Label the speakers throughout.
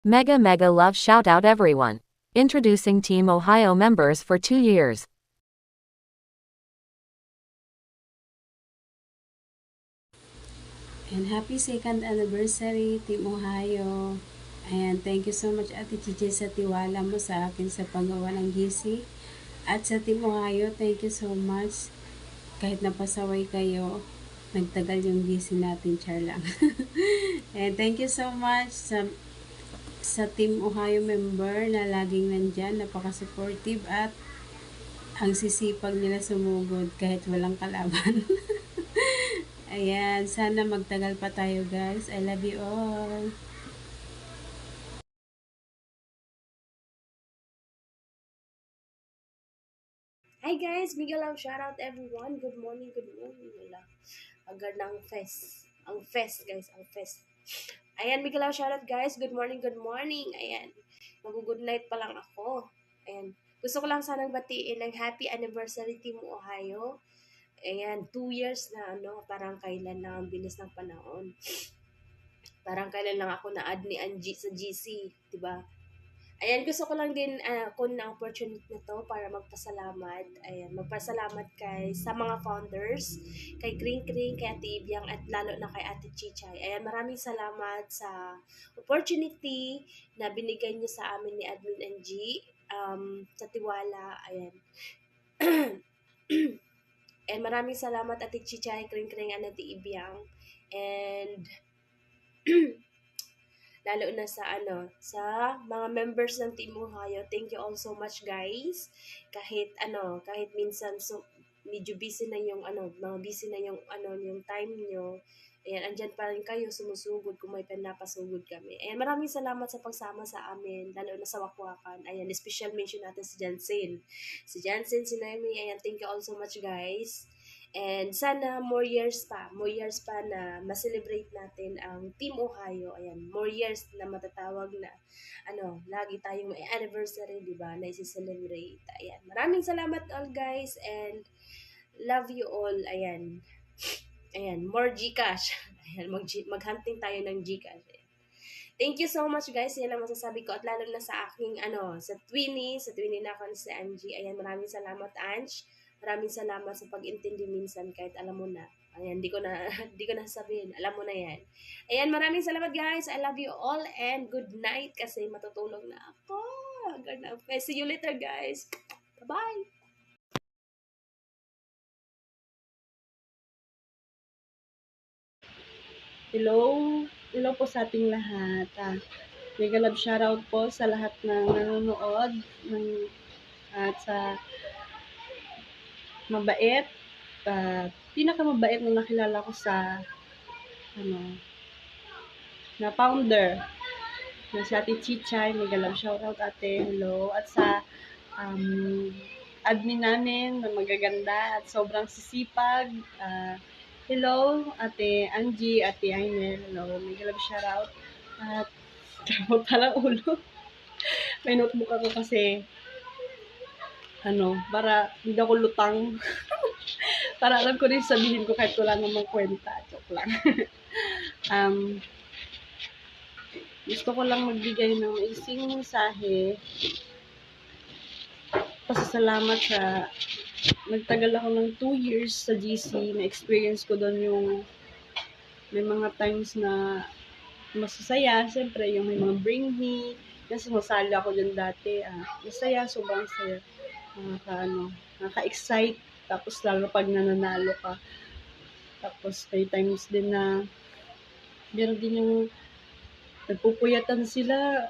Speaker 1: Mega mega love shout out everyone. Introducing Team Ohio members for 2 years.
Speaker 2: And happy second anniversary, Team Ohio. And thank you so much, Ate Chichi, sa tiwala mo sa akin sa paggawa ng GC. At sa Team Ohio, thank you so much. Kahit napasaway kayo, nagtagal yung GC natin, char lang. And thank you so much sa Team Ohio member na laging nandyan, napaka-supportive at ang sisipag nila sumugod kahit walang kalaban. Ayan, sana magtagal pa tayo guys. I love you all.
Speaker 3: Hi guys, Miguel ang shoutout everyone. Good morning, good morning. Wala. Agad na ang fest. Ang fest guys, ang fest. Ayan, Miguel ang shoutout guys. Good morning, good morning. Ayan. Mag-good night pa lang ako. Ayan. Gusto ko lang sanang batiin ng happy anniversary Team Ohio. Ayan, 2 years na parang kailan lang ang bilis ng panahon. Parang kailan lang ako na-add ni Angie sa GC, 'di ba? Ayan, gusto ko lang din kunin ang opportunity na to para magpasalamat. Ayan, magpasalamat sa mga founders, kay Kring Kring, kay Ate Ibiang, at lalo na kay Ate Chichay. Ayan, maraming salamat sa opportunity na binigay niyo sa amin ni Admin NG, sa tiwala. Ayan. And maraming salamat Ate Chichay, Kring Kring, at Ate Ibiang. And lalo na sa mga members ng Team Ohio. Thank you all so much guys. Kahit minsan medyo busy na yung mga busy na yung time nyo. Ayan, andyan pa rin kayo sumusugod kung may pinapasugod kami. Ayan, maraming salamat sa pagsama sa amin, lalo na sa Wakwakan. Ayan, special mention natin si Jansen. Si Jansen, si Naomi, ayan, thank you all so much guys. And sana more years pa na ma-celebrate natin ang Team Ohio. Ayan, more years na matatawag na lagi tayong may anniversary, 'di ba? Na i-celebrate. Ayan. Maraming salamat all guys and love you all. Ayan. Ayan, more GCash. Ayan, maghunting tayo ng GCash. Ayan. Thank you so much guys. Yan ang masasabi ko at lalo na sa aking sa Twinnie na ako si Angie. Ayan, maraming salamat Ange. Maraming salamat sa pag-intindi minsan kahit alam mo na. Ayan, di ko na di ko na sabihin. Alam mo na 'yan. Ayan, maraming salamat guys. I love you all and good night kasi matutulog na ako. Good night. Okay, see you later guys. Bye-bye.
Speaker 4: Hello, hello po sa ating lahat. Mega love shoutout po sa lahat ng nanonood at sa mabait pinakamabait na nakilala ko sa ano na founder na si Ate Chichay. Mega love shoutout ate, hello. At sa admin namin na magaganda at sobrang sisipag. Hello, Ate Angie, Ate Aimel, hello. Mega love shoutout. At kamot talang ulo. May notebook ako kasi para hindi ako lutang. Para alam ko rin sabihin ko kahit wala namang kwenta. Joke lang. Gusto ko lang magbigay ng isang mensahe. Pasasalamat sa nagtagal ako ng 2 years sa GC. Na-experience ko doon yung may mga times na masasaya. Siyempre, yung may mga bring me. Kasi sumasali ako dyan dati. Masaya, sobrang saya. Nakaka-excite. Tapos lalo pag nananalo ka. Tapos may times din na meron din yung nagpupuyatan sila.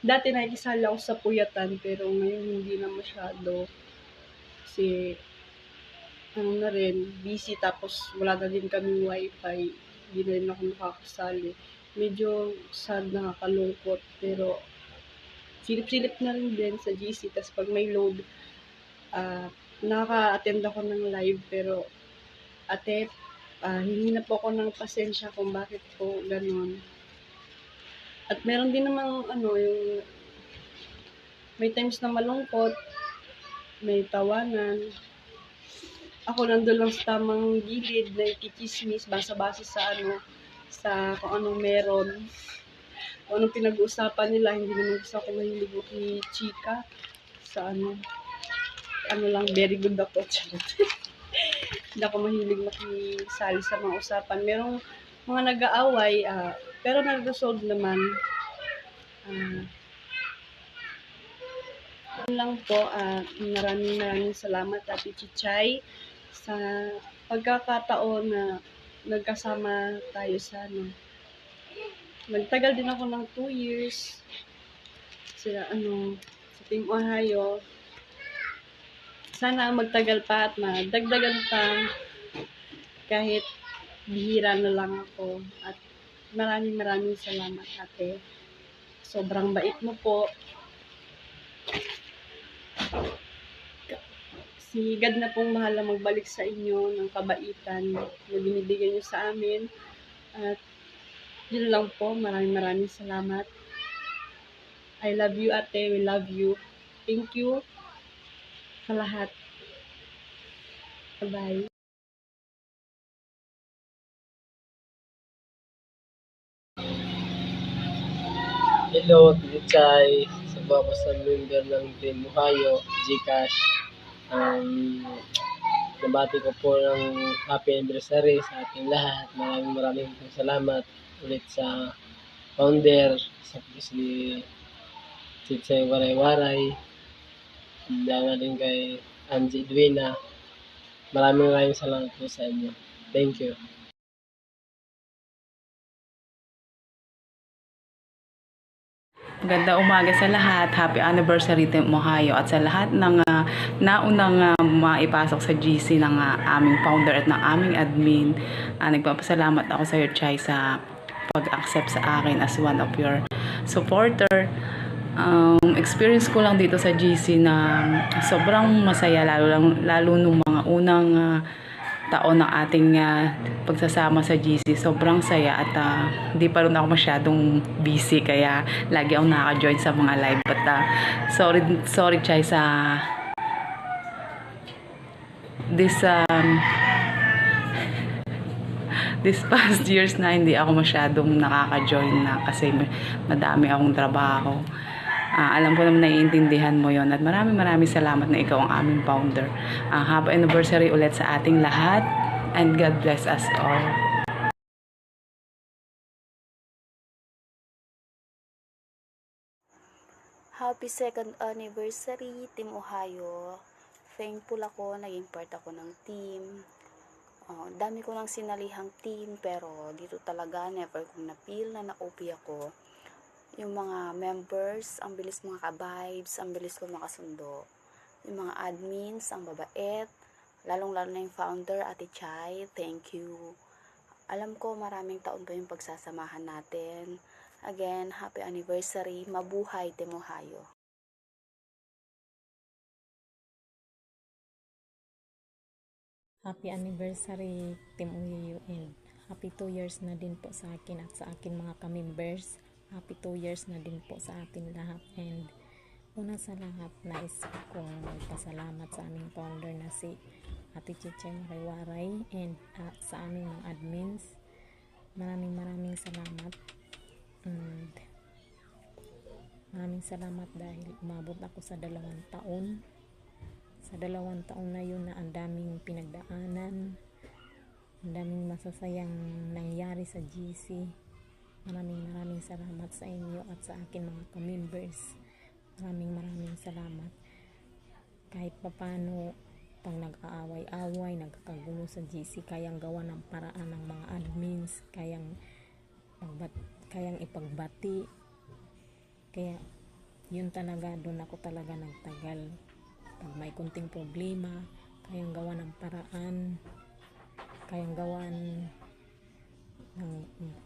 Speaker 4: Dati nakikisali ako sa puyatan pero ngayon hindi na masyado. Kasi na rin, busy tapos wala na din kaming wifi. Hindi na rin ako nakakasali. Medyo sad, nakakalungkot pero silip-silip na rin din sa GC. Tapos pag may load, nakaka-attend ako ng live pero ate, hingi na po ako ng pasensya kung bakit po ganun. At meron din namang yung may times na malungkot, may tawanan. Ako nandun lang sa tamang gilid na ikichismis, basa-basa sa kung anong meron. kung anong pinag-uusapan nila. Hindi naman gusto ako mahilig makichika sa ano lang, very good ako. Charot. Hindi ako mahilig makisali sa mga usapan. Merong mga nag-aaway, pero nag-resolve naman. Yun lang po, maraming salamat Ate Chichay sa pagkakataon na nagkasama tayo sa Nagtagal din ako ng 2 years sa Team Ohio. Sana magtagal pa at madagdagan pa kahit bihira na lang ako. At maraming salamat ate. Sobrang bait mo po. Si God na pong bahala magbalik sa inyo ng kabaitan na binibigay niyo sa amin. At yun lang po, maraming salamat. I love you ate, we love you. Thank you sa lahat. Bye-bye.
Speaker 5: Hello, Tichay. Sa mga sa member ng Team Ohio, Gcash. Nabati ko po ng happy anniversary sa ating lahat. Maraming salamat ulit sa founder, sa si Tichay Waray-Waray. Dahil din kay Angie Edwina. Maraming salamat po sa inyo. Thank you.
Speaker 6: Ganda umaga sa lahat. Happy anniversary Team Ohio at sa lahat ng naunang maipasok sa GC ng aming founder at ng aming admin. Nagpapasalamat ako sa iyo, Chay, sa pag-accept sa akin as one of your supporter. Experience ko lang dito sa GC na sobrang masaya lalo nung mga unang taon ng ating pagsasama sa GC. Sobrang saya at hindi pa rin ako masyadong busy kaya lagi ako nakaka-join sa mga live. But sorry Chay sa this past years na hindi ako masyadong nakaka-join na kasi madami akong trabaho. Alam ko naman naiintindihan mo yon at maraming salamat na ikaw ang aming founder. Happy anniversary ulit sa ating lahat and God bless us all.
Speaker 7: Happy second anniversary, Team Ohio. Thankful ako, naging part ako ng team. Dami ko nang sinalihang team pero dito talaga never kong na-feel na na-OP ako. Yung mga members, ang bilis mga ka-vibes, ang bilis ko makasundo. Yung mga admins, ang babait, lalong-lalo na yung founder, Ate Chay, thank you. Alam ko maraming taon pa yung pagsasamahan natin. Again, happy anniversary, mabuhay Team Ohio.
Speaker 8: Happy anniversary Team Ohio and happy 2 years na din po sa akin at sa akin mga ka-members. Happy 2 years na din po sa atin lahat and una sa lahat nais kong magpasalamat sa aming founder na si Ate Chichay Waray-Waray and sa aming mga admins. Maraming salamat and maraming salamat dahil umabot ako sa 2 taon. Sa 2 taon na yun na ang daming pinagdaanan, ang daming masasayang nangyari sa GC. Maraming salamat sa inyo at sa akin mga ka-members. Maraming salamat. Kahit papano, pag nag-aaway-away, nagkakagulo sa GC, kayang gawa ng paraan ng mga admins, kayang ipagbati. Kaya, yun talaga, doon ako talaga nagtagal. Pag may kunting problema, kayang gawa ng paraan, kayang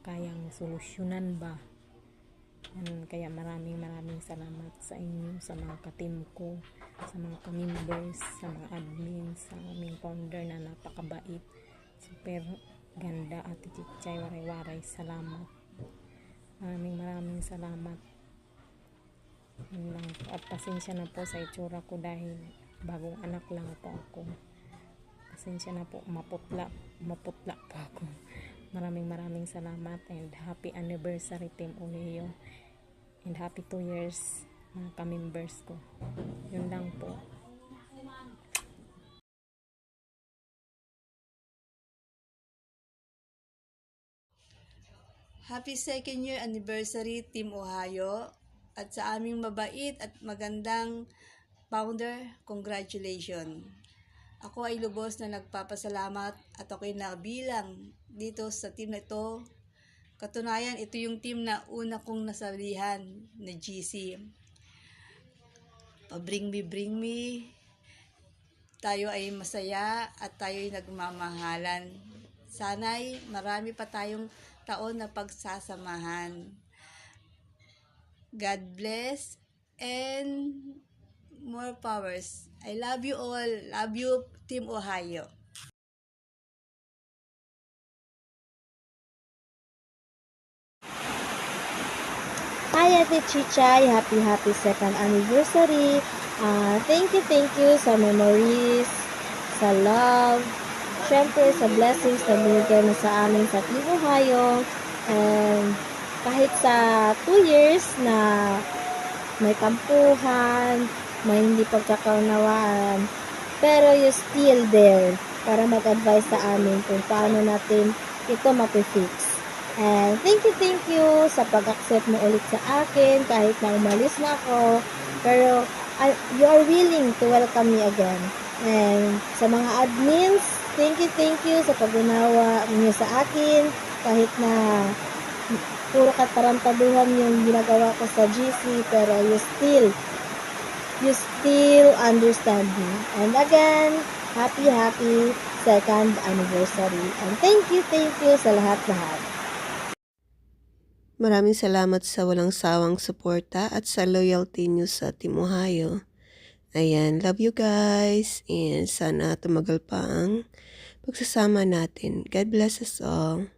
Speaker 8: kayang solusyonan ba. Kaya maraming salamat sa inyo, sa mga ka-team ko, sa mga ka-members, sa mga admins, sa aming founder na napakabait, super ganda, Ate Chichay Waray-Waray. Salamat, maraming salamat. At pasensya na po sa itsura ko dahil bagong anak lang po ako. Pasensya na po, maputla po ako. Maraming salamat and happy anniversary Team Ohio. And happy 2 years mga ka-members ko. Yun lang po.
Speaker 9: Happy 2nd year anniversary Team Ohio at sa aming mabait at magandang founder, congratulations. Ako ay lubos na nagpapasalamat at ako'y nabilang dito sa team na ito. Katunayan, ito yung team na una kong nasalihan na GC. Bring me. Tayo ay masaya at tayo ay nagmamahalan. Sana'y marami pa tayong taon na pagsasamahan. God bless and more powers. I love you all. Love you, Team Ohio.
Speaker 10: Hi Ate Chichay, happy 2nd anniversary. Thank you sa memories, sa love, syempre sa blessings na binigay mo sa amin sa Team Ohio. And kahit sa 2 years na may tampuhan, may hindi pagkakaunawaan, pero you still there para mag-advise sa amin kung paano natin ito mapifix. And thank you sa pag-accept mo ulit sa akin kahit na umalis na ako, pero you are willing to welcome me again. And sa mga admins, thank you sa pag-unawa niyo sa akin kahit na puro katarantaduhan yung ginagawa ko sa GC, pero you still understand me. And again, happy 2nd anniversary. And thank you sa lahat-lahat.
Speaker 11: Maraming salamat sa walang sawang suporta at sa loyalty niyo sa Team Ohio. Ayan, love you guys. And sana tumagal pa ang pagsasama natin. God bless us all.